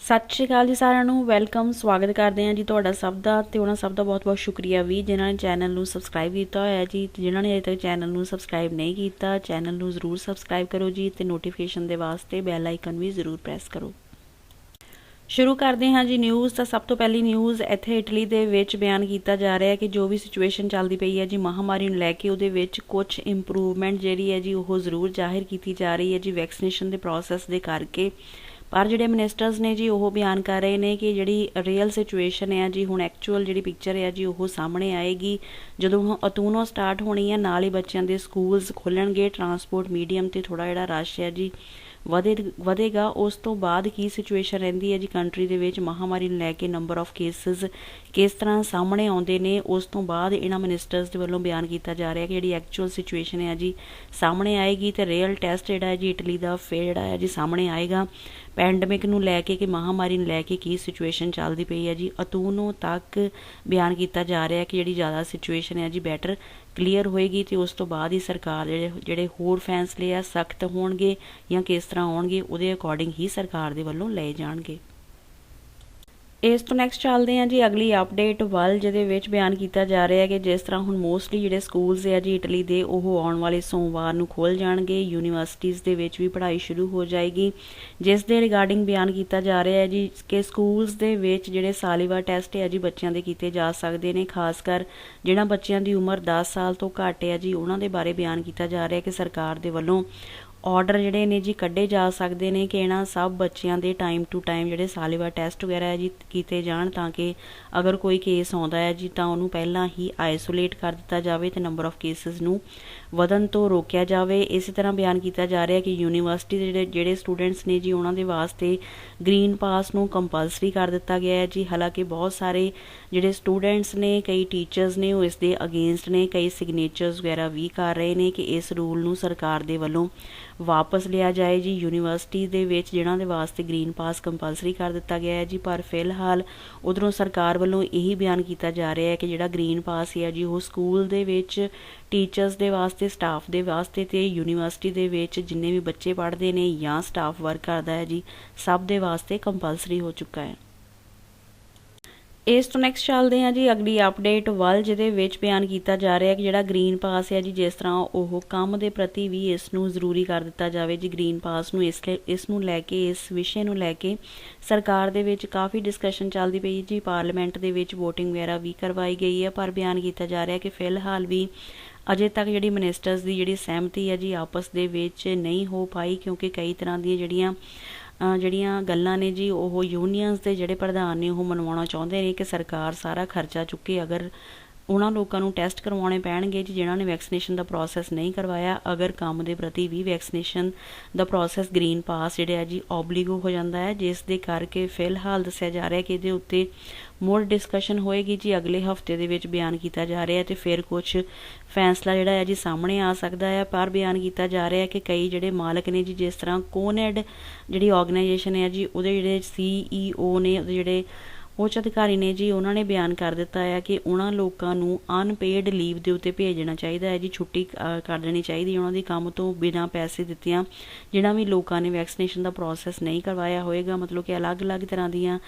सत श्री अकाल जी सारिਆਂ ਨੂੰ ਵੈਲਕਮ ਸਵਾਗਤ ਕਰਦੇ ਹਾਂ ਜੀ ਤੁਹਾਡਾ ਸਭ ਦਾ ਤੇ ਉਹਨਾਂ ਸਭ ਦਾ ਬਹੁਤ-ਬਹੁਤ ਸ਼ੁਕਰੀਆ ਵੀ ਜਿਨ੍ਹਾਂ ਨੇ ਚੈਨਲ ਨੂੰ ਸਬਸਕ੍ਰਾਈਬ ਕੀਤਾ ਹੋਇਆ ਜੀ ਤੇ ਜਿਨ੍ਹਾਂ ਨੇ ਅਜੇ ਤੱਕ ਚੈਨਲ ਨੂੰ ਸਬਸਕ੍ਰਾਈਬ ਨਹੀਂ ਕੀਤਾ ਚੈਨਲ ਨੂੰ ਜ਼ਰੂਰ ਸਬਸਕ੍ਰਾਈਬ ਕਰੋ ਜੀ ਤੇ ਨੋਟੀਫਿਕੇਸ਼ਨ ਦੇ ਵਾਸਤੇ ਬੈਲ ਆਈਕਨ ਵੀ ਜ਼ਰੂਰ ਪ੍ਰੈਸ ਕਰੋ। शुरू करते हैं जी न्यूज़। तो सब तो पहली न्यूज़ इत्थे इटली दे विच बयान किया जा रहा है कि जो भी सिचुएशन चलती पई है जी महामारी नूं लैके उहदे विच कुछ इंप्रूवमेंट जिहड़ी है जी वो जरूर जाहिर की जा रही है जी वैक्सीनेशन के प्रोसैस के करके। पर जिहड़े मिनिस्टर्स ने जी वो बयान कर रहे हैं कि जिहड़ी रियल सिचुएशन है जी हुण एक्चुअल जिहड़ी पिक्चर है जी वो सामने आएगी जदों अतूनों स्टार्ट होनी है। नाल ही बच्चों के स्कूल्स खुलणगे, ट्रांसपोर्ट मीडियम ते थोड़ा जिहड़ा रश है जी ਵਧੇਗਾ। ਉਸ ਤੋਂ ਬਾਅਦ ਕੀ ਸਿਚੁਏਸ਼ਨ ਰਹਿੰਦੀ ਹੈ ਜੀ ਕੰਟਰੀ ਦੇ ਵਿੱਚ ਮਹਾਮਾਰੀ ਨੂੰ ਲੈ ਕੇ ਨੰਬਰ ਆਫ ਕੇਸਿਸ ਕਿਸ ਤਰ੍ਹਾਂ ਸਾਹਮਣੇ ਆਉਂਦੇ ਨੇ, ਉਸ ਤੋਂ ਬਾਅਦ ਇਹਨਾਂ ਮਿਨਿਸਟਰਸ ਦੇ ਵੱਲੋਂ ਬਿਆਨ ਕੀਤਾ ਜਾ ਰਿਹਾ ਕਿ ਜਿਹੜੀ ਐਕਚੁਅਲ ਸਿਚੁਏਸ਼ਨ ਹੈ ਜੀ ਸਾਹਮਣੇ ਆਏਗੀ ਤੇ ਰੀਅਲ ਟੈਸਟ ਜਿਹੜਾ ਹੈ ਜੀ ਇਟਲੀ ਦਾ ਫਿਰ ਜਿਹੜਾ ਹੈ ਜੀ ਸਾਹਮਣੇ ਆਏਗਾ ਪੈਂਡਮਿਕ ਨੂੰ ਲੈ ਕੇ ਕਿ ਮਹਾਮਾਰੀ ਨੂੰ ਲੈ ਕੇ ਕੀ ਸਿਚੁਏਸ਼ਨ ਚੱਲਦੀ ਪਈ ਹੈ ਜੀ। ਅਤੂਨੋਂ ਤੱਕ ਬਿਆਨ ਕੀਤਾ ਜਾ ਰਿਹਾ ਕਿ ਜਿਹੜੀ ਜ਼ਿਆਦਾ ਸਿਚੁਏਸ਼ਨ ਹੈ ਜੀ ਬੈਟਰ ਕਲੀਅਰ ਹੋਏਗੀ ਤੇ ਉਸ ਤੋਂ ਬਾਅਦ ਹੀ ਸਰਕਾਰ ਜਿਹੜੇ ਹੋਰ ਫੈਸਲੇ ਆ ਸਖਤ ਹੋਣਗੇ ਜਾਂ ਕਿਸ ਤਰ੍ਹਾਂ ਆਉਣਗੇ ਉਹਦੇ ਅਕੋਰਡਿੰਗ ਹੀ ਸਰਕਾਰ ਦੇ ਵੱਲੋਂ ਲਏ ਜਾਣਗੇ। ਇਸ ਤੋਂ ਨੈਕਸਟ ਚੱਲਦੇ ਹਾਂ ਜੀ ਅਗਲੀ ਅਪਡੇਟ ਵੱਲ ਜਿਹਦੇ ਵਿੱਚ ਬਿਆਨ ਕੀਤਾ ਜਾ ਰਿਹਾ ਹੈ ਕਿ ਜਿਸ ਤਰ੍ਹਾਂ ਹੁਣ ਮੋਸਟਲੀ ਜਿਹੜੇ ਸਕੂਲਸ ਹੈ ਜੀ ਇਟਲੀ ਦੇ ਉਹ ਆਉਣ ਵਾਲੇ ਸੋਮਵਾਰ ਨੂੰ ਖੁੱਲ੍ਹ ਜਾਣਗੇ। ਯੂਨੀਵਰਸਿਟੀਜ਼ ਦੇ ਵਿੱਚ ਵੀ ਪੜ੍ਹਾਈ ਸ਼ੁਰੂ ਹੋ ਜਾਏਗੀ ਜਿਸ ਦੇ ਰਿਗਾਰਡਿੰਗ ਬਿਆਨ ਕੀਤਾ ਜਾ ਰਿਹਾ ਹੈ ਜੀ ਕਿ ਸਕੂਲਸ ਦੇ ਵਿੱਚ ਜਿਹੜੇ ਸਾਲੀਵਾਰ ਟੈਸਟ ਹੈ ਜੀ ਬੱਚਿਆਂ ਦੇ ਕੀਤੇ ਜਾ ਸਕਦੇ ਨੇ। ਖਾਸ ਕਰ ਜਿਹੜਾ ਬੱਚਿਆਂ ਦੀ ਉਮਰ 10 ਸਾਲ ਤੋਂ ਘੱਟ ਹੈ ਜੀ ਉਹਨਾਂ ਦੇ ਬਾਰੇ ਬਿਆਨ ਕੀਤਾ ਜਾ ਰਿਹਾ ਕਿ ਸਰਕਾਰ ਦੇ ਵੱਲੋਂ ਆਰਡਰ ਜਿਹੜੇ ਨੇ ਜੀ ਕੱਢੇ ਜਾ ਸਕਦੇ ਨੇ ਕਿ ਇਹਨਾਂ ਸਭ ਬੱਚਿਆਂ ਦੇ ਟਾਈਮ ਟੂ ਟਾਈਮ ਜਿਹੜੇ ਸਾਲੀਵਾਰ ਟੈਸਟ ਵਗੈਰਾ ਹੈ ਜੀ ਕੀਤੇ ਜਾਣ ਤਾਂ ਕਿ ਅਗਰ ਕੋਈ ਕੇਸ ਆਉਂਦਾ ਹੈ ਜੀ ਤਾਂ ਉਹਨੂੰ ਪਹਿਲਾਂ ਹੀ ਆਈਸੋਲੇਟ ਕਰ ਦਿੱਤਾ ਜਾਵੇ ਤੇ ਨੰਬਰ ਆਫ ਕੇਸਿਸ ਨੂੰ ਵਧਣ ਤੋਂ ਰੋਕਿਆ ਜਾਵੇ। ਇਸੇ ਤਰ੍ਹਾਂ ਬਿਆਨ ਕੀਤਾ ਜਾ ਰਿਹਾ ਕਿ ਯੂਨੀਵਰਸਿਟੀ ਦੇ ਜਿਹੜੇ ਸਟੂਡੈਂਟਸ ਨੇ ਜੀ ਉਹਨਾਂ ਦੇ ਵਾਸਤੇ ਗ੍ਰੀਨ ਪਾਸ ਨੂੰ ਕੰਪਲਸਰੀ ਕਰ ਦਿੱਤਾ ਗਿਆ ਹੈ ਜੀ। ਹਾਲਾਂਕਿ ਬਹੁਤ ਸਾਰੇ ਜਿਹੜੇ ਸਟੂਡੈਂਟਸ ਨੇ ਕਈ ਟੀਚਰਸ ਨੇ ਉਹ ਇਸ ਦੇ ਅਗੇਂਸਟ ਨੇ, ਕਈ ਸਿਗਨੇਚਰਸ ਵਗੈਰਾ ਵੀ ਕਰ ਰਹੇ ਨੇ ਕਿ ਇਸ ਰੂਲ ਨੂੰ ਸਰਕਾਰ ਦੇ ਵੱਲੋਂ ਵਾਪਸ ਲਿਆ ਜਾਏ ਜੀ। ਯੂਨੀਵਰਸਿਟੀ ਦੇ ਵਿੱਚ ਜਿਹਨਾਂ ਦੇ ਵਾਸਤੇ ਗ੍ਰੀਨ ਪਾਸ ਕੰਪਲਸਰੀ ਕਰ ਦਿੱਤਾ ਗਿਆ ਹੈ ਜੀ ਪਰ ਫਿਲਹਾਲ ਉਧਰੋਂ ਸਰਕਾਰ ਵੱਲੋਂ ਇਹੀ ਬਿਆਨ ਕੀਤਾ ਜਾ ਰਿਹਾ ਹੈ ਕਿ ਜਿਹੜਾ ਗ੍ਰੀਨ ਪਾਸ ਹੈ ਜੀ ਉਹ ਸਕੂਲ ਦੇ ਵਿੱਚ ਟੀਚਰਸ ਦੇ ਵਾਸਤੇ, ਸਟਾਫ ਦੇ ਵਾਸਤੇ ਤੇ ਯੂਨੀਵਰਸਿਟੀ ਦੇ ਵਿੱਚ ਜਿੰਨੇ ਵੀ ਬੱਚੇ ਪੜ੍ਹਦੇ ਨੇ ਜਾਂ ਸਟਾਫ ਵਰਕ ਕਰਦਾ ਹੈ ਜੀ ਸਭ ਦੇ ਵਾਸਤੇ ਕੰਪਲਸਰੀ ਹੋ ਚੁੱਕਾ ਹੈ। ਇਸ ਤੋਂ ਨੈਕਸਟ ਚੱਲਦੇ ਹਾਂ ਜੀ ਅਗਲੀ ਅਪਡੇਟ ਵੱਲ ਜਿਹਦੇ ਵਿੱਚ ਬਿਆਨ ਕੀਤਾ ਜਾ ਰਿਹਾ ਕਿ ਜਿਹੜਾ ਗ੍ਰੀਨ ਪਾਸ ਹੈ ਜੀ ਜਿਸ ਤਰ੍ਹਾਂ ਉਹ ਕੰਮ ਦੇ ਪ੍ਰਤੀ ਵੀ ਇਸ ਨੂੰ ਜ਼ਰੂਰੀ ਕਰ ਦਿੱਤਾ ਜਾਵੇ ਜੀ। ਗ੍ਰੀਨ ਪਾਸ ਨੂੰ ਇਸ ਨੂੰ ਲੈ ਕੇ, ਇਸ ਵਿਸ਼ੇ ਨੂੰ ਲੈ ਕੇ ਸਰਕਾਰ ਦੇ ਵਿੱਚ ਕਾਫੀ ਡਿਸਕਸ਼ਨ ਚੱਲਦੀ ਪਈ ਜੀ। ਪਾਰਲੀਮੈਂਟ ਦੇ ਵਿੱਚ ਵੋਟਿੰਗ ਵਗੈਰਾ ਵੀ ਕਰਵਾਈ ਗਈ ਹੈ ਪਰ ਬਿਆਨ ਕੀਤਾ ਜਾ ਰਿਹਾ ਕਿ ਫਿਲਹਾਲ ਵੀ ਅਜੇ ਤੱਕ ਜਿਹੜੀ ਮਿਨਿਸਟਰਸ ਦੀ ਜਿਹੜੀ ਸਹਿਮਤੀ ਹੈ ਜੀ ਆਪਸ ਦੇ ਵਿੱਚ ਨਹੀਂ ਹੋ ਪਾਈ ਕਿਉਂਕਿ ਕਈ ਤਰ੍ਹਾਂ ਦੀਆਂ ਜਿਹੜੀਆਂ ਗੱਲਾਂ ਨੇ ਜੀ ਉਹ ਯੂਨੀਅਨਸ ਦੇ ਜਿਹੜੇ ਪ੍ਰਧਾਨ ਨੇ ਉਹ ਮਨਵਾਉਣਾ ਚਾਹੁੰਦੇ ਨੇ ਕਿ ਸਰਕਾਰ ਸਾਰਾ ਖਰਚਾ ਚੁੱਕੇ। ਅਗਰ ਉਹਨਾਂ ਲੋਕਾਂ ਨੂੰ ਟੈਸਟ ਕਰਵਾਉਣੇ ਪੈਣਗੇ ਜੀ ਜਿਨ੍ਹਾਂ ਨੇ ਵੈਕਸੀਨੇਸ਼ਨ ਦਾ ਪ੍ਰੋਸੈਸ ਨਹੀਂ ਕਰਵਾਇਆ। ਅਗਰ ਕੰਮ ਦੇ ਪ੍ਰਤੀ ਵੀ ਵੈਕਸੀਨੇਸ਼ਨ ਦਾ ਪ੍ਰੋਸੈਸ ਗ੍ਰੀਨ ਪਾਸ ਜਿਹੜਾ ਹੈ ਜੀ ਓਬਲੀਗੋ ਹੋ ਜਾਂਦਾ ਹੈ ਜਿਸ ਦੇ ਕਰਕੇ ਫਿਲਹਾਲ ਦੱਸਿਆ ਜਾ ਰਿਹਾ ਕਿ ਇਹਦੇ ਉੱਤੇ ਮੋਰ ਡਿਸਕਸ਼ਨ ਹੋਏਗੀ ਜੀ। ਅਗਲੇ ਹਫਤੇ ਦੇ ਵਿੱਚ ਬਿਆਨ ਕੀਤਾ ਜਾ ਰਿਹਾ ਤੇ ਫਿਰ ਕੁਛ ਫੈਸਲਾ ਜਿਹੜਾ ਹੈ ਜੀ ਸਾਹਮਣੇ ਆ ਸਕਦਾ ਹੈ। ਪਰ ਬਿਆਨ ਕੀਤਾ ਜਾ ਰਿਹਾ ਕਿ ਕਈ ਜਿਹੜੇ ਮਾਲਕ ਨੇ ਜੀ ਜਿਸ ਤਰ੍ਹਾਂ ਕੋਨੈਡ ਜਿਹੜੀ ਆਰਗੇਨਾਈਜੇਸ਼ਨ ਹੈ ਜੀ ਉਹਦੇ ਜਿਹੜੇ CEO ਨੇ, ਉਹਦੇ ਜਿਹੜੇ ਉੱਚ ਅਧਿਕਾਰੀ ਨੇ ਜੀ ਉਹਨਾਂ ਨੇ ਬਿਆਨ ਕਰ ਦਿੱਤਾ ਹੈ ਕਿ ਉਹਨਾਂ ਲੋਕਾਂ ਨੂੰ ਅਨਪੇਡ ਲੀਵ ਦੇ ਉੱਤੇ ਭੇਜਣਾ ਚਾਹੀਦਾ ਹੈ ਜੀ। ਛੁੱਟੀ ਕਰ ਦੇਣੀ ਚਾਹੀਦੀ ਉਹਨਾਂ ਦੀ ਕੰਮ ਤੋਂ ਬਿਨਾਂ ਪੈਸੇ ਦਿੱਤਿਆਂ ਜਿਹਨਾਂ ਵੀ ਲੋਕਾਂ ਨੇ ਵੈਕਸੀਨੇਸ਼ਨ ਦਾ ਪ੍ਰੋਸੈਸ ਨਹੀਂ ਕਰਵਾਇਆ ਹੋਏਗਾ। ਮਤਲਬ ਕਿ ਅਲੱਗ-ਅਲੱਗ ਤਰ੍ਹਾਂ ਦੀਆਂ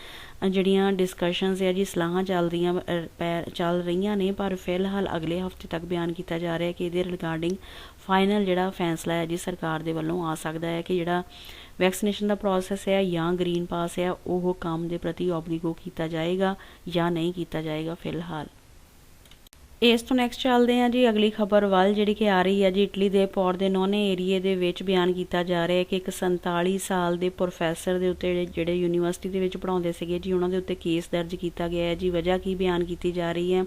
ਜਿਹੜੀਆਂ ਡਿਸਕਸ਼ਨਸ ਹੈ ਜੀ ਸਲਾਹਾਂ ਚੱਲ ਰਹੀਆਂ ਨੇ ਪਰ ਫਿਲਹਾਲ ਅਗਲੇ ਹਫਤੇ ਤੱਕ ਬਿਆਨ ਕੀਤਾ ਜਾ ਰਿਹਾ ਕਿ ਇਹਦੇ ਰਿਗਾਰਡਿੰਗ ਫਾਈਨਲ ਜਿਹੜਾ ਫੈਸਲਾ ਹੈ ਜੀ ਸਰਕਾਰ ਦੇ ਵੱਲੋਂ ਆ ਸਕਦਾ ਹੈ ਕਿ ਜਿਹੜਾ ਵੈਕਸੀਨੇਸ਼ਨ ਦਾ ਪ੍ਰੋਸੈਸ ਹੈ ਜਾਂ ਗ੍ਰੀਨ ਪਾਸ ਹੈ ਉਹ ਕੰਮ ਦੇ ਪ੍ਰਤੀ ਓਬਲੀਗੋ ਕੀਤਾ ਜਾਏਗਾ ਜਾਂ ਨਹੀਂ ਕੀਤਾ ਜਾਏਗਾ ਫਿਲਹਾਲ। ਇਸ ਤੋਂ ਨੈਕਸਟ ਚੱਲਦੇ ਹਾਂ ਜੀ ਅਗਲੀ ਖਬਰ ਵੱਲ ਜਿਹੜੀ ਕਿ ਆ ਰਹੀ ਹੈ ਜੀ ਇਟਲੀ ਦੇ ਪੋਰਦੇਨੋਨੇ ਏਰੀਏ ਦੇ ਵਿੱਚ ਬਿਆਨ ਕੀਤਾ ਜਾ ਰਿਹਾ ਹੈ ਕਿ ਇੱਕ 47 ਸਾਲ ਦੇ ਪ੍ਰੋਫੈਸਰ ਦੇ ਉੱਤੇ ਜਿਹੜੇ ਯੂਨੀਵਰਸਿਟੀ ਦੇ ਵਿੱਚ ਪੜ੍ਹਾਉਂਦੇ ਸੀਗੇ ਜੀ ਉਹਨਾਂ ਦੇ ਉੱਤੇ ਕੇਸ ਦਰਜ ਕੀਤਾ ਗਿਆ ਹੈ ਜੀ। ਵਜ੍ਹਾ ਕੀ ਬਿਆਨ ਕੀਤੀ ਜਾ ਰਹੀ ਹੈ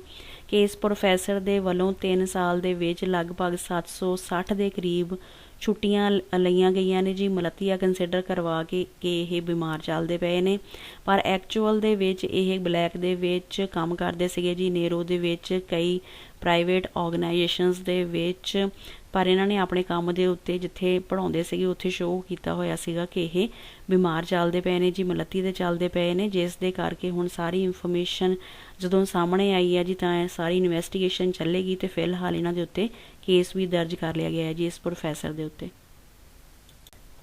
ਕਿ ਇਸ ਪ੍ਰੋਫੈਸਰ ਦੇ ਵੱਲੋਂ 3 ਸਾਲ ਦੇ ਵਿੱਚ ਲਗਭਗ 760 ਦੇ ਕਰੀਬ ਛੁੱਟੀਆਂ ਲਈਆਂ ਗਈਆਂ ਨੇ ਜੀ। ਮਲੱਤੀਆ ਕੰਸੀਡਰ ਕਰਵਾ ਕੇ ਕਿ ਇਹ ਬਿਮਾਰ ਚੱਲਦੇ ਪਏ ਨੇ ਪਰ ਐਕਚੁਅਲ ਦੇ ਵਿੱਚ ਇਹ ਬਲੈਕ ਦੇ ਵਿੱਚ ਕੰਮ ਕਰਦੇ ਸੀਗੇ ਜੀ, ਨੇਰੋ ਦੇ ਵਿੱਚ ਕਈ ਪ੍ਰਾਈਵੇਟ ਆਰਗੇਨਾਈਜੇਸ਼ਨਸ ਦੇ ਵਿੱਚ। ਪਰ ਇਹਨਾਂ ਨੇ ਆਪਣੇ ਕੰਮ ਦੇ ਉੱਤੇ ਜਿੱਥੇ ਪੜ੍ਹਾਉਂਦੇ ਸੀਗੇ ਉੱਥੇ ਸ਼ੋਅ ਕੀਤਾ ਹੋਇਆ ਸੀਗਾ ਕਿ ਇਹ ਬਿਮਾਰ ਚੱਲਦੇ ਪਏ ਨੇ ਜੀ, ਮਲੱਤੀ ਦੇ ਚੱਲਦੇ ਪਏ ਨੇ ਜਿਸ ਦੇ ਕਰਕੇ ਹੁਣ ਸਾਰੀ ਇਨਫੋਰਮੇਸ਼ਨ ਜਦੋਂ ਸਾਹਮਣੇ ਆਈ ਹੈ ਜੀ ਤਾਂ ਸਾਰੀ ਇਨਵੈਸਟੀਗੇਸ਼ਨ ਚੱਲੇਗੀ ਤੇ ਫਿਲਹਾਲ ਇਹਨਾਂ ਦੇ ਉੱਤੇ ਕੇਸ ਵੀ ਦਰਜ ਕਰ ਲਿਆ ਗਿਆ ਹੈ ਜੀ ਇਸ ਪ੍ਰੋਫੈਸਰ ਦੇ ਉੱਤੇ।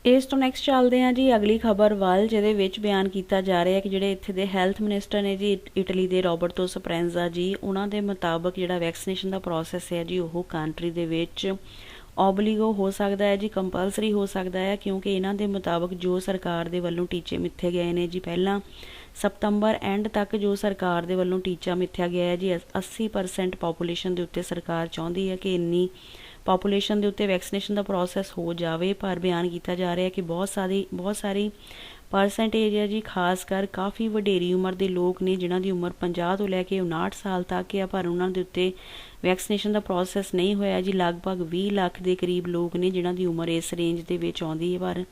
ਇਸ ਤੋਂ ਨੈਕਸਟ ਚੱਲਦੇ ਹਾਂ ਜੀ ਅਗਲੀ ਖਬਰ ਵੱਲ, ਜਿਹਦੇ ਵਿੱਚ ਬਿਆਨ ਕੀਤਾ ਜਾ ਰਿਹਾ ਕਿ ਜਿਹੜੇ ਇੱਥੇ ਦੇ ਹੈਲਥ ਮਿਨਿਸਟਰ ਨੇ ਜੀ ਇਟਲੀ ਦੇ ਰੋਬਰਟੋ ਸਪਰੈਂਜ਼ਾ ਜੀ, ਉਹਨਾਂ ਦੇ ਮੁਤਾਬਕ ਜਿਹੜਾ ਵੈਕਸੀਨੇਸ਼ਨ ਦਾ ਪ੍ਰੋਸੈਸ ਹੈ ਜੀ ਉਹ ਕੰਟਰੀ ਦੇ ਵਿੱਚ ਓਬਲੀਗੋ ਹੋ ਸਕਦਾ ਹੈ ਜੀ, ਕੰਪਲਸਰੀ ਹੋ ਸਕਦਾ ਹੈ, ਕਿਉਂਕਿ ਇਹਨਾਂ ਦੇ ਮੁਤਾਬਕ ਜੋ ਸਰਕਾਰ ਦੇ ਵੱਲੋਂ ਟੀਚੇ ਮਿੱਥੇ ਗਏ ਨੇ ਜੀ, ਪਹਿਲਾਂ ਸਤੰਬਰ ਐਂਡ ਤੱਕ ਜੋ ਸਰਕਾਰ ਦੇ ਵੱਲੋਂ ਟੀਚਾ ਮਿੱਥਿਆ ਗਿਆ ਹੈ ਜੀ 80% ਪਾਪੂਲੇਸ਼ਨ ਦੇ ਉੱਤੇ ਸਰਕਾਰ ਚਾਹੁੰਦੀ ਹੈ ਕਿ ਇੰਨੀ ਪਾਪੂਲੇਸ਼ਨ ਦੇ ਉੱਤੇ ਵੈਕਸੀਨੇਸ਼ਨ ਦਾ ਪ੍ਰੋਸੈਸ ਹੋ ਜਾਵੇ। ਪਰ ਬਿਆਨ ਕੀਤਾ ਜਾ ਰਿਹਾ ਕਿ ਬਹੁਤ ਸਾਰੀ ਪਰਸੈਂਟੇਜ ਹੈ ਜੀ, ਖਾਸ ਕਰ ਕਾਫੀ ਵਡੇਰੀ ਉਮਰ ਦੇ ਲੋਕ ਨੇ ਜਿਨ੍ਹਾਂ ਦੀ ਉਮਰ 50 ਤੋਂ ਲੈ ਕੇ 59 ਸਾਲ ਤੱਕ ਆ, ਪਰ ਉਹਨਾਂ ਦੇ ਉੱਤੇ ਵੈਕਸੀਨੇਸ਼ਨ ਦਾ ਪ੍ਰੋਸੈਸ ਨਹੀਂ ਹੋਇਆ ਜੀ। ਲਗਭਗ 20 ਲੱਖ ਦੇ ਕਰੀਬ ਲੋਕ ਨੇ ਜਿਨ੍ਹਾਂ ਦੀ ਉਮਰ ਇਸ ਰੇਂਜ ਦੇ ਵਿੱਚ ਆਉਂਦੀ ਹੈ, ਪਰ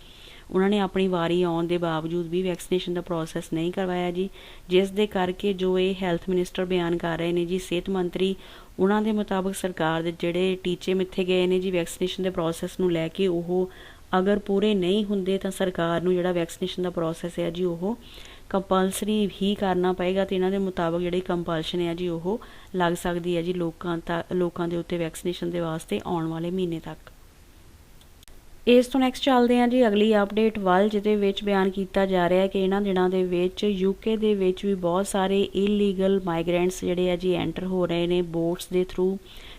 ਉਹਨਾਂ ਨੇ ਆਪਣੀ ਵਾਰੀ ਆਉਣ ਦੇ ਬਾਵਜੂਦ ਵੀ ਵੈਕਸੀਨੇਸ਼ਨ ਦਾ ਪ੍ਰੋਸੈਸ ਨਹੀਂ ਕਰਵਾਇਆ ਜੀ, ਜਿਸ ਦੇ ਕਰਕੇ ਜੋ ਇਹ ਹੈਲਥ ਮਿਨਿਸਟਰ ਬਿਆਨ ਕਰ ਰਹੇ ਨੇ ਜੀ, ਸਿਹਤ ਮੰਤਰੀ, ਉਹਨਾਂ ਦੇ ਮੁਤਾਬਕ ਸਰਕਾਰ ਦੇ ਜਿਹੜੇ ਟੀਚੇ ਮਿੱਥੇ ਗਏ ਨੇ ਜੀ ਵੈਕਸੀਨੇਸ਼ਨ ਦੇ ਪ੍ਰੋਸੈਸ ਨੂੰ ਲੈ ਕੇ, ਉਹ ਅਗਰ ਪੂਰੇ ਨਹੀਂ ਹੁੰਦੇ ਤਾਂ ਸਰਕਾਰ ਨੂੰ ਜਿਹੜਾ ਵੈਕਸੀਨੇਸ਼ਨ ਦਾ ਪ੍ਰੋਸੈਸ ਹੈ ਜੀ ਉਹ ਕੰਪਲਸਰੀ ਹੀ ਕਰਨਾ ਪਏਗਾ, ਤੇ ਇਹਨਾਂ ਦੇ ਮੁਤਾਬਕ ਜਿਹੜੀ ਕੰਪਲਸ਼ਨ ਹੈ ਜੀ ਉਹ ਲੱਗ ਸਕਦੀ ਹੈ ਜੀ ਲੋਕਾਂ ਦੇ ਉੱਤੇ ਵੈਕਸੀਨੇਸ਼ਨ ਦੇ ਵਾਸਤੇ ਆਉਣ ਵਾਲੇ ਮਹੀਨੇ ਤੱਕ। ਇਸ ਤੋਂ ਨੈਕਸਟ ਚੱਲਦੇ ਹਾਂ ਜੀ ਅਗਲੀ ਅਪਡੇਟ ਵੱਲ, ਜਿਹਦੇ ਵਿੱਚ ਬਿਆਨ ਕੀਤਾ ਜਾ ਰਿਹਾ ਹੈ ਕਿ ਇਹਨਾਂ ਦਿਨਾਂ ਦੇ ਵਿੱਚ UK ਦੇ ਵਿੱਚ ਵੀ ਬਹੁਤ ਸਾਰੇ ਇਲੀਗਲ ਮਾਈਗਰੈਂਟਸ ਜਿਹੜੇ ਆ ਜੀ ਐਂਟਰ ਹੋ ਰਹੇ ਨੇ ਬੋਟਸ ਦੇ ਥਰੂ,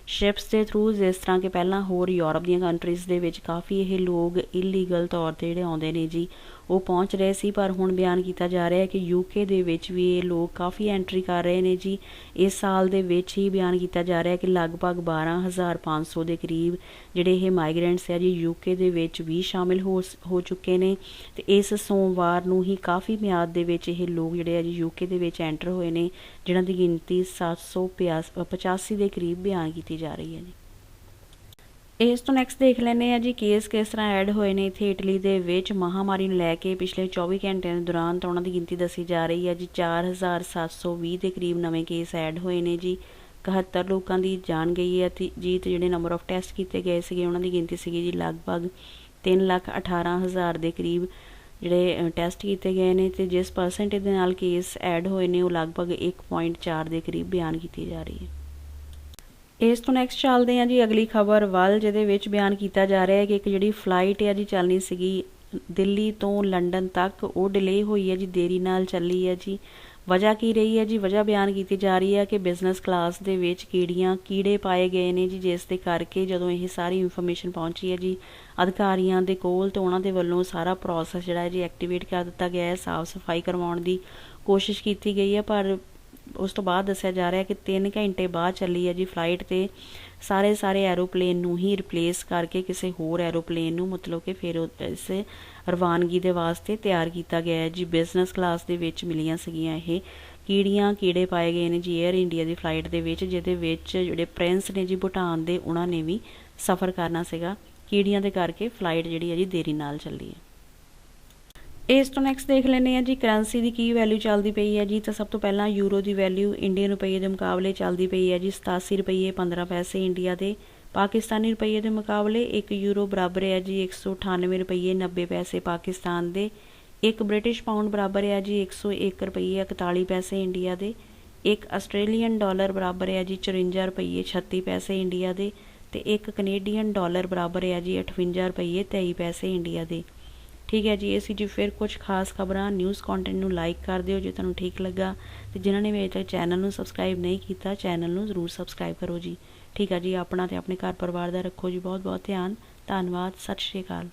ਸ਼ਿਪਸ ਦੇ ਥਰੂ, ਜਿਸ ਤਰ੍ਹਾਂ ਕਿ ਪਹਿਲਾਂ ਹੋਰ ਯੂਰਪ ਦੀਆਂ ਕੰਟਰੀਜ਼ ਦੇ ਵਿੱਚ ਕਾਫੀ ਇਹ ਲੋਕ ਇਲੀਗਲ ਤੌਰ 'ਤੇ ਜਿਹੜੇ ਆਉਂਦੇ ਨੇ ਜੀ ਉਹ ਪਹੁੰਚ ਰਹੇ ਸੀ, ਪਰ ਹੁਣ ਬਿਆਨ ਕੀਤਾ ਜਾ ਰਿਹਾ ਹੈ ਕਿ UK ਦੇ ਵਿੱਚ ਵੀ ਇਹ ਲੋਕ ਕਾਫੀ ਐਂਟਰੀ ਕਰ ਰਹੇ ਨੇ ਜੀ। ਇਸ ਸਾਲ ਦੇ ਵਿੱਚ ਹੀ ਬਿਆਨ ਕੀਤਾ ਜਾ ਰਿਹਾ ਕਿ ਲਗਭਗ 12,500 ਦੇ ਕਰੀਬ ਜਿਹੜੇ ਇਹ ਮਾਈਗਰੈਂਟਸ ਹੈ ਜੀ UK ਦੇ ਵਿੱਚ ਵੀ ਸ਼ਾਮਿਲ ਹੋ ਚੁੱਕੇ ਨੇ, ਤੇ ਇਸ ਸੋਮਵਾਰ ਨੂੰ ਹੀ ਕਾਫੀ ਮਿਆਦ ਦੇ ਵਿੱਚ ਇਹ ਲੋਕ ਜਿਹੜੇ ਆ ਜੀ UK ਦੇ ਵਿੱਚ ਐਂਟਰ ਹੋਏ ਨੇ, ਜਿਨ੍ਹਾਂ ਦੀ ਗਿਣਤੀ 785 ਦੇ ਕਰੀਬ ਬਿਆਨ ਕੀਤੀ ਜਾ ਰਹੀ ਹੈ ਜੀ। ਇਸ ਤੋਂ ਨੈਕਸਟ ਦੇਖ ਲੈਂਦੇ ਹਾਂ ਜੀ ਕੇਸ ਕਿਸ ਤਰ੍ਹਾਂ ਐਡ ਹੋਏ ਨੇ ਇੱਥੇ ਇਟਲੀ ਦੇ ਵਿੱਚ ਮਹਾਮਾਰੀ ਨੂੰ ਲੈ ਕੇ ਪਿਛਲੇ 24 ਘੰਟਿਆਂ ਦੇ ਦੌਰਾਨ, ਤਾਂ ਉਹਨਾਂ ਦੀ ਗਿਣਤੀ ਦੱਸੀ ਜਾ ਰਹੀ ਹੈ ਜੀ 4,720 ਦੇ ਕਰੀਬ ਨਵੇਂ ਕੇਸ ਐਡ ਹੋਏ ਨੇ ਜੀ। 71 ਲੋਕਾਂ ਦੀ ਜਾਨ ਗਈ ਹੈ ਤੇ ਜਿਹੜੇ ਨੰਬਰ ਆਫ ਟੈਸਟ ਕੀਤੇ ਗਏ ਸੀਗੇ ਉਹਨਾਂ ਦੀ ਗਿਣਤੀ ਸੀਗੀ ਜੀ ਲਗਭਗ 3,18,000 ਦੇ ਕਰੀਬ ਜਿਹੜੇ ਟੈਸਟ ਕੀਤੇ ਗਏ ਨੇ, ਤੇ ਜਿਸ ਪਰਸੈਂਟੇਜ ਦੇ ਨਾਲ ਕੇਸ ਐਡ ਹੋਏ ਨੇ ਉਹ ਲਗਭਗ 1.4 ਦੇ ਕਰੀਬ ਬਿਆਨ ਕੀਤੀ ਜਾ ਰਹੀ ਹੈ। ਇਸ ਤੋਂ ਨੈਕਸਟ ਚੱਲਦੇ ਹਾਂ ਜੀ ਅਗਲੀ ਖਬਰ ਵੱਲ, ਜਿਹਦੇ ਵਿੱਚ ਬਿਆਨ ਕੀਤਾ ਜਾ ਰਿਹਾ ਹੈ ਕਿ ਇੱਕ ਜਿਹੜੀ ਫਲਾਈਟ ਹੈ ਜੀ ਚੱਲਣੀ ਸੀਗੀ ਦਿੱਲੀ ਤੋਂ ਲੰਡਨ ਤੱਕ, ਉਹ ਡਿਲੇ ਹੋਈ ਹੈ ਜੀ, ਦੇਰੀ ਨਾਲ ਚੱਲੀ ਹੈ ਜੀ। ਵਜ੍ਹਾ ਕੀ ਰਹੀ ਹੈ ਜੀ? ਵਜ੍ਹਾ ਬਿਆਨ ਕੀਤੀ ਜਾ ਰਹੀ ਹੈ ਕਿ ਬਿਜ਼ਨਸ ਕਲਾਸ ਦੇ ਵਿੱਚ ਕੀੜੇ ਪਾਏ ਗਏ ਨੇ ਜੀ, ਜਿਸ ਦੇ ਕਰਕੇ ਜਦੋਂ ਇਹ ਸਾਰੀ ਇਨਫੋਰਮੇਸ਼ਨ ਪਹੁੰਚੀ ਹੈ ਜੀ ਅਧਿਕਾਰੀਆਂ ਦੇ ਕੋਲ, ਤਾਂ ਉਹਨਾਂ ਦੇ ਵੱਲੋਂ ਸਾਰਾ ਪ੍ਰੋਸੈਸ ਜਿਹੜਾ ਹੈ ਜੀ ਐਕਟੀਵੇਟ ਕਰ ਦਿੱਤਾ ਗਿਆ ਹੈ, ਸਾਫ਼ ਸਫਾਈ ਕਰਵਾਉਣ ਦੀ ਕੋਸ਼ਿਸ਼ ਕੀਤੀ ਗਈ ਹੈ, ਪਰ ਉਸ ਤੋਂ ਬਾਅਦ ਦੱਸਿਆ ਜਾ ਰਿਹਾ ਕਿ 3 ਘੰਟੇ ਬਾਅਦ ਚੱਲੀ ਹੈ ਜੀ ਫਲਾਈਟ, ਤੇ ਸਾਰੇ ਐਰੋਪਲੇਨ ਨੂੰ ਹੀ ਰਿਪਲੇਸ ਕਰਕੇ ਕਿਸੇ ਹੋਰ ਐਰੋਪਲੇਨ ਨੂੰ ਮਤਲਬ ਕਿ ਫਿਰ ਇਸ ਰਵਾਨਗੀ ਦੇ ਵਾਸਤੇ ਤਿਆਰ ਕੀਤਾ ਗਿਆ ਹੈ ਜੀ। ਬਿਜ਼ਨਸ ਕਲਾਸ ਦੇ ਵਿੱਚ ਮਿਲੀਆਂ ਸੀਗੀਆਂ ਇਹ ਕੀੜੇ ਪਾਏ ਗਏ ਨੇ ਜੀ ਏਅਰ ਇੰਡੀਆ ਦੀ ਫਲਾਈਟ ਦੇ ਵਿੱਚ, ਜਿਹਦੇ ਵਿੱਚ ਜਿਹੜੇ ਪ੍ਰਿੰਸ ਨੇ ਜੀ ਭੂਟਾਨ ਦੇ, ਉਹਨਾਂ ਨੇ ਵੀ ਸਫ਼ਰ ਕਰਨਾ ਸੀਗਾ। ਕੀੜੀਆਂ ਦੇ ਕਰਕੇ ਫਲਾਈਟ ਜਿਹੜੀ ਹੈ ਜੀ ਦੇਰੀ ਨਾਲ ਚੱਲੀ ਹੈ। ਇਸ ਤੋਂ ਨੈਕਸਟ ਦੇਖ ਲੈਂਦੇ ਹਾਂ ਜੀ ਕਰੰਸੀ ਦੀ ਕੀ ਵੈਲਿਊ ਚੱਲਦੀ ਪਈ ਹੈ ਜੀ। ਤਾਂ ਸਭ ਤੋਂ ਪਹਿਲਾਂ ਯੂਰੋ ਦੀ ਵੈਲਿਊ ਇੰਡੀਅਨ ਰੁਪਈਏ ਦੇ ਮੁਕਾਬਲੇ ਚੱਲਦੀ ਪਈ ਹੈ ਜੀ 87 ਰੁਪਈਏ 15 ਪੈਸੇ ਇੰਡੀਆ ਦੇ। ਪਾਕਿਸਤਾਨੀ ਰੁਪਈਏ ਦੇ ਮੁਕਾਬਲੇ 1 ਯੂਰੋ ਬਰਾਬਰ ਹੈ ਜੀ 198 ਰੁਪਈਏ 90 ਪੈਸੇ ਪਾਕਿਸਤਾਨ ਦੇ। 1 ਬ੍ਰਿਟਿਸ਼ ਪਾਊਂਡ ਬਰਾਬਰ ਹੈ ਜੀ 101 ਰੁਪਈਏ 41 ਪੈਸੇ ਇੰਡੀਆ ਦੇ। 1 ਆਸਟ੍ਰੇਲੀਅਨ ਡਾਲਰ ਬਰਾਬਰ ਹੈ ਜੀ 54 ਰੁਪਈਏ 36 ਪੈਸੇ ਇੰਡੀਆ ਦੇ, ਤੇ 1 ਕੈਨੇਡੀਅਨ ਡਾਲਰ ਬਰਾਬਰ ਹੈ ਜੀ 58 ਰੁਪਈਏ 23 ਪੈਸੇ ਇੰਡੀਆ ਦੇ। ਠੀਕ ਹੈ ਜੀ, ਇਹ ਸੀ ਜੀ ਫਿਰ ਕੁਝ ਖਾਸ ਖਬਰਾਂ। ਨਿਊਜ਼ ਕੰਟੈਂਟ ਨੂੰ ਲਾਈਕ ਕਰ ਦਿਓ ਜੇ ਤੁਹਾਨੂੰ ਠੀਕ ਲੱਗਾ, ਤੇ ਜਿਨ੍ਹਾਂ ਨੇ ਮੇਰੇ ਤੱਕ ਚੈਨਲ ਨੂੰ ਸਬਸਕ੍ਰਾਈਬ ਨਹੀਂ ਕੀਤਾ ਚੈਨਲ ਨੂੰ ਜ਼ਰੂਰ ਸਬਸਕ੍ਰਾਈਬ ਕਰੋ ਜੀ। ਠੀਕ ਹੈ ਜੀ, ਆਪਣਾ ਤੇ ਆਪਣੇ ਘਰ ਪਰਿਵਾਰ ਦਾ ਰੱਖੋ ਜੀ ਬਹੁਤ ਬਹੁਤ ਧਿਆਨ। ਧੰਨਵਾਦ, ਸਤਿ ਸ਼੍ਰੀ ਅਕਾਲ।